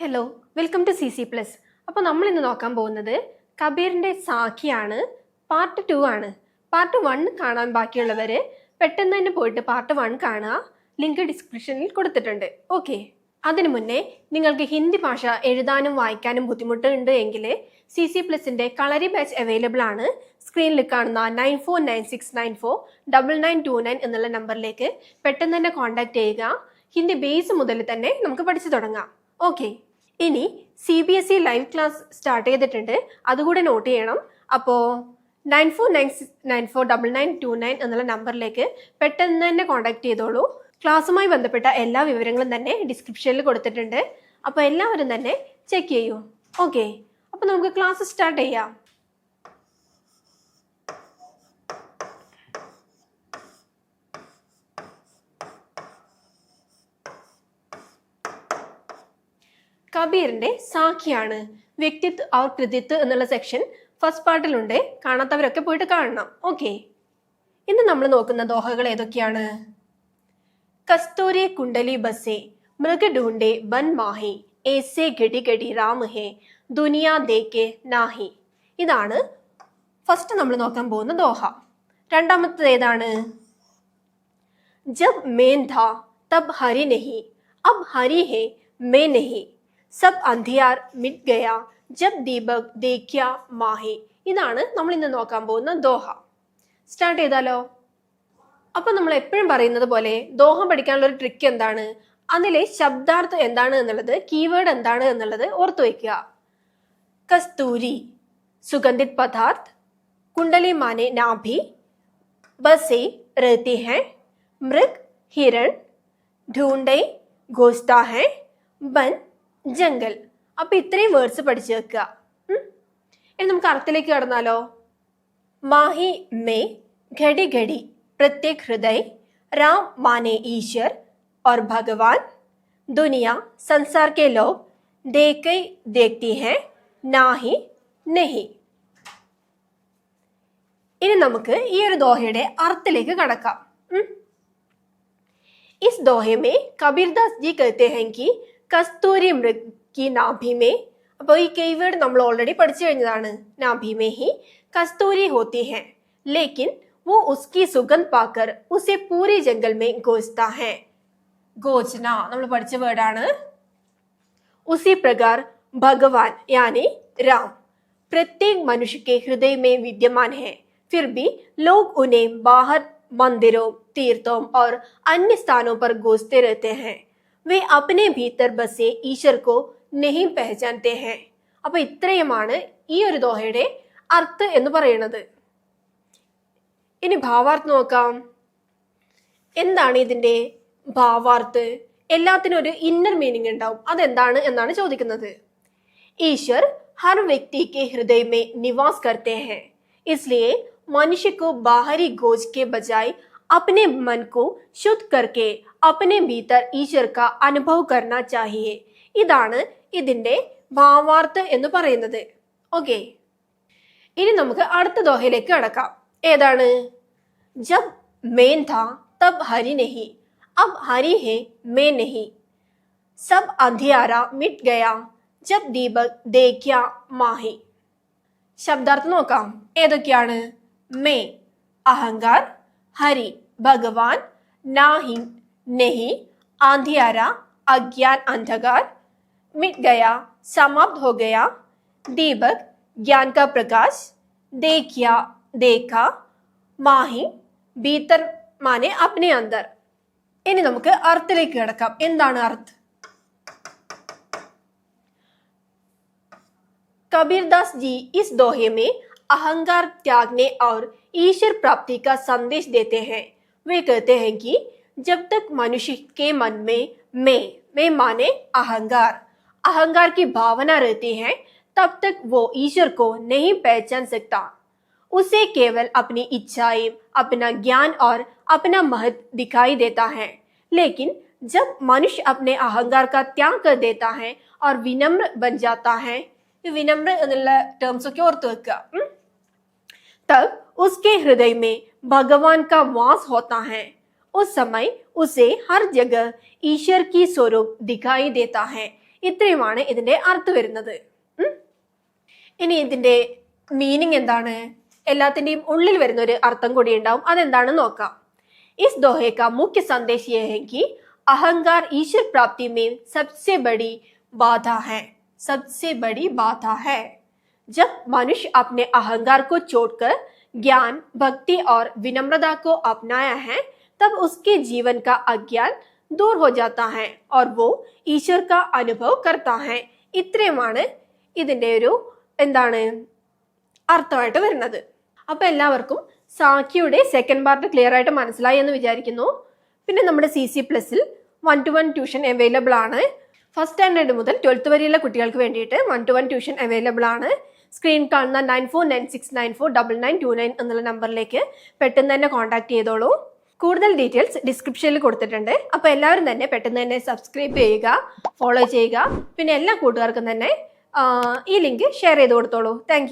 Hello, welcome to CC plus. അപ്പോൾ നമ്മൾ ഇന്ന് നോക്കാൻ പോകുന്നത് കബീറിൻ്റെ സാഖിയാണ്. പാർട്ട് 2 ആണ്. പാർട്ട് 1 കാണാൻ ബാക്കിയുള്ളവർ പെട്ടെന്ന് തന്നെ പോയിട്ട് പാർട്ട് 1 കാണുക. ലിങ്ക് ഡിസ്ക്രിപ്ഷനിൽ കൊടുത്തിട്ടുണ്ട്. ഓക്കെ, അതിനു മുന്നേ നിങ്ങൾക്ക് ഹിന്ദി ഭാഷ എഴുതാനും വായിക്കാനും ബുദ്ധിമുട്ടുണ്ട് എങ്കിൽ CC പ്ലസിൻ്റെ കളരി ബാച്ച് അവൈലബിൾ ആണ്. സ്ക്രീനിൽ കാണുന്ന 9496949929 എന്നുള്ള നമ്പറിലേക്ക് പെട്ടെന്ന് തന്നെ കോൺടാക്ട് ചെയ്യുക. ഹിന്ദി ബേസ് മുതൽ തന്നെ നമുക്ക് പഠിച്ചു തുടങ്ങാം. ഓക്കെ, ഇനി CBSE ലൈവ് ക്ലാസ് സ്റ്റാർട്ട് ചെയ്തിട്ടുണ്ട്, അതുകൂടെ നോട്ട് ചെയ്യണം. അപ്പോൾ 9496949929 എന്നുള്ള നമ്പറിലേക്ക് പെട്ടെന്ന് തന്നെ കോൺടാക്ട് ചെയ്തോളൂ. ക്ലാസ്സുമായി ബന്ധപ്പെട്ട എല്ലാ വിവരങ്ങളും തന്നെ ഡിസ്ക്രിപ്ഷനിൽ കൊടുത്തിട്ടുണ്ട്. അപ്പോൾ എല്ലാവരും തന്നെ ചെക്ക് ചെയ്യൂ. ഓക്കെ, അപ്പോൾ നമുക്ക് ക്ലാസ് സ്റ്റാർട്ട് ചെയ്യാം. കബീറിന്റെ സാഖിയാണ്. വ്യക്തിത്വ ഔർ കൃതിത്വ എന്നുള്ള സെക്ഷൻ ഫസ്റ്റ് പാർട്ടിലുണ്ട്. കാണാത്തവരൊക്കെ പോയിട്ട് കാണണം. ഓക്കെ, ഇന്ന് നമ്മൾ നോക്കുന്ന ദോഹകൾ ഏതൊക്കെയാണ്? കസ്തൂരി കുണ്ടലി ബസേ, മൃഗ ഡൂണ്ടേ ബൻ മാഹി, ഏസേ ഗഡി ഗഡി രാം ഹേ, ദുനിയ ദേക്കെ നാഹി. ഇതാണ് ഫസ്റ്റ് നമ്മൾ നോക്കാൻ പോകുന്ന ദോഹ. രണ്ടാമത്തേത് ഏതാണ്? ജബ് മേൻ ഥാ തബ് ഹരി നഹി, അബ് ഹരി ഹേ മേ നഹി, സബ് അന്ധിയാർ മിറ്റ് ഗയ, ജബ് ദീപക് ദേഖ്യ മാഹി. ഇതാണ് നമ്മൾ ഇന്ന് നോക്കാൻ പോകുന്ന ദോഹ. സ്റ്റാർട്ട് ചെയ്താലോ? അപ്പൊ നമ്മൾ എപ്പോഴും പറയുന്നത് പോലെ ദോഹ പഠിക്കാനുള്ള ഒരു ട്രിക്ക് എന്താണ്? അതിലെ ശബ്ദാർത്ഥം എന്താണ് എന്നുള്ളത്, കീവേഡ് എന്താണ് എന്നുള്ളത് ഓർത്തു വയ്ക്കുക. കസ്തൂരി സുഗന്ധിത് പദാർത്ഥ്, കുണ്ടലി മാനെ നാഭി, ബസേ रहती हैं, मृग हिरण, ढूंढे घोषता है, बन ജംഗൽ. അപ്പൊ ഇത്രയും വേർഡ്സ് പഠിച്ചു വെക്കുക. ഇനി നമുക്ക് അർത്ഥത്തിലേക്ക് കടന്നാലോ? മാഹി മേ ഘടി ഘടി പ്രത്യേക് ഹൃദയ്, രാം മാനെ ഈശ്വർ और भगवान, दुनिया संसार के लोग देखै देखती हैं, നാഹി നഹി. ഇനി നമുക്ക് ഈ ഒരു ദോഹയുടെ അർത്ഥത്തിലേക്ക് കടക്കാം. इस दोहे में कबीरदास जी कहते हैं कि കസ്തൂരി മൃഗ് കി നാഭി മേ. അപ്പോൾ ഈ കീവേഡ് നമ്മൾ ഓൾറെഡി പഠിച്ചു കഴിഞ്ഞതാണ്. നാഭി മേ ഹി കസ്തൂരി ഹോത്തി ഹെ, ലേക്കിൻ वो उसकी सुगंध पाकर उसे पूरे जंगल में गोचता है. गोचന നമ്മൾ പഠിച്ച വേർഡാണ്. उसी प्रकार भगवान यानी राम प्रत्येक मनुष्य के हृदय में विद्यमान है, फिर भी लोग उन्हें बाहर मंदिरों, तीर्थों और अन्य स्थानों पर गोचते रहते हैं. वे अपने भीतर बसे ईश्वर को नहीं पहचानते हैं. അപ്പൊ ഇത്രയുമാണ് ഈ ഒരു ദോഹയുടെ അർത്ഥം എന്ന് പറയുന്നത്. ഇനി ഭാവാർത്ഥം നോക്കാം. എന്താണ് ഇതിന്റെ ഭാവാർത്ഥം? എല്ലാത്തിനും ഒരു ഇന്നർ മീനിങ് ഉണ്ടാവും. അതെന്താണ് എന്നാണ് ചോദിക്കുന്നത്. ईश्वर हर व्यक्ति के हृदय में निवास करते हैं, इसलिए मनुष्य को बाहरी खोज के बजाय अपने मन को शुद्ध करके अपने भीतर ईश्वर का അനുഭവ करना चाहिए. ഇതാണ് ഇതിന്റെ ഭാവാർത്ഥം എന്ന് പറയുന്നത്. ഓക്കെ, ഇനി നമുക്ക് അടുത്ത ദോഹയിലേക്ക് കടക്കാം. ഏതാണ്? ജബ് മേൻ ഥാ തബ് ഹരി നഹി, അബ് ഹരി ഹേ മേ നഹി, സബ് അന്ധിയാര മിറ്റ് ഗയ, ജബ് ദീപക് ദേഖ്യ മാഹി. ശബ്ദാർത്ഥം നോക്കാം. ഏതൊക്കെയാണ്? മേ അഹങ്കാർ, ഹരി ഭഗവാൻ, നാഹി नहीं, आंधियारा अज्ञान अंधकार, मिट गया समाप्त हो गया, दीपक ज्ञान का प्रकाश, देखिया देखा, മാഹി ഭീതർ മാനെ अपने अंदर. ഇനി നമുക്ക് അർത്ഥത്തിലേക്ക് കിടക്കാം. എന്താണ് അർത്ഥം? कबीरदास जी इस दोहे में अहंकार त्यागने और ईश्वर प्राप्ति का संदेश देते हैं. वे कहते हैं कि जब तक मनुष्य के मन में मैं माने अहंकार की भावना रहती है, तब तक वो ईश्वर को नहीं पहचान सकता. उसे केवल अपनी इच्छाएं, अपना ज्ञान और अपना महत्व दिखाई देता है. लेकिन जब मनुष्य अपने अहंकार का त्याग कर देता है और विनम्र बन जाता है, विनम्र എന്നുള്ള ടേംസ് ഒക്കെ ഓർത്തു വെക്കുക. तब उसके हृदय में भगवान का वास होता है. उस समय उसे हर जगह ईश्वर की स्वरूप दिखाई देता है. ഇത്രയുമാണ് ഇതിന്റെ അർത്ഥം വരുന്നത്. ഇനി ഇതിന്റെ മീനിങ് എന്താണ്? എല്ലാത്തിന്റെയും ഉള്ളിൽ വരുന്ന ഒരു അർത്ഥം കൂടി ഉണ്ടാവും. അതെന്താണെന്ന് നോക്കാം. इस दोहे का मुख्य संदेश ये है कि अहंकार ईश्वर प्राप्ति में सबसे बड़ी बाधा है. सबसे बड़ी बाधा है. जब मनुष्य अपने अहंकार को छोड़कर ज्ञान, भक्ति और विनम्रता को अपनाया है, तब उसके जीवन का अज्ञान दूर हो जाता है और वो ईश्वर का अनुभव करता है. ഇത്രയുമാണ് ഇതിന്റെ ഒരു എന്താണ് അർത്ഥമായിട്ട് വരുന്നത്. അപ്പൊ എല്ലാവർക്കും സാഖ്യയുടെ സെക്കൻഡ് പാർട്ട് ക്ലിയർ ആയിട്ട് മനസ്സിലായി എന്ന് വിചാരിക്കുന്നു. പിന്നെ നമ്മുടെ CC+ൽ 1-to-1 ട്യൂഷൻ അവൈലബിൾ ആണ്. ഫസ്റ്റ് സ്റ്റാൻഡേർഡ് മുതൽ 12th വരെയുള്ള കുട്ടികൾക്ക് വേണ്ടിയിട്ട് 1-to-1 ട്യൂഷൻ അവൈലബിൾ ആണ്. സ്ക്രീൻ കാണുന്ന 9496949929 എന്നുള്ള നമ്പറിലേക്ക് പെട്ടെന്ന് തന്നെ കോൺടാക്ട് ചെയ്തോളൂ. കൂടുതൽ ഡീറ്റെയിൽസ് ഡിസ്ക്രിപ്ഷനിൽ കൊടുത്തിട്ടുണ്ട്. അപ്പോൾ എല്ലാവരും തന്നെ പെട്ടെന്ന് തന്നെ സബ്സ്ക്രൈബ് ചെയ്യുക, ഫോളോ ചെയ്യുക. പിന്നെ എല്ലാ കൂട്ടുകാർക്കും തന്നെ ഈ ലിങ്ക് ഷെയർ ചെയ്ത് കൊടുത്തോളൂ. താങ്ക്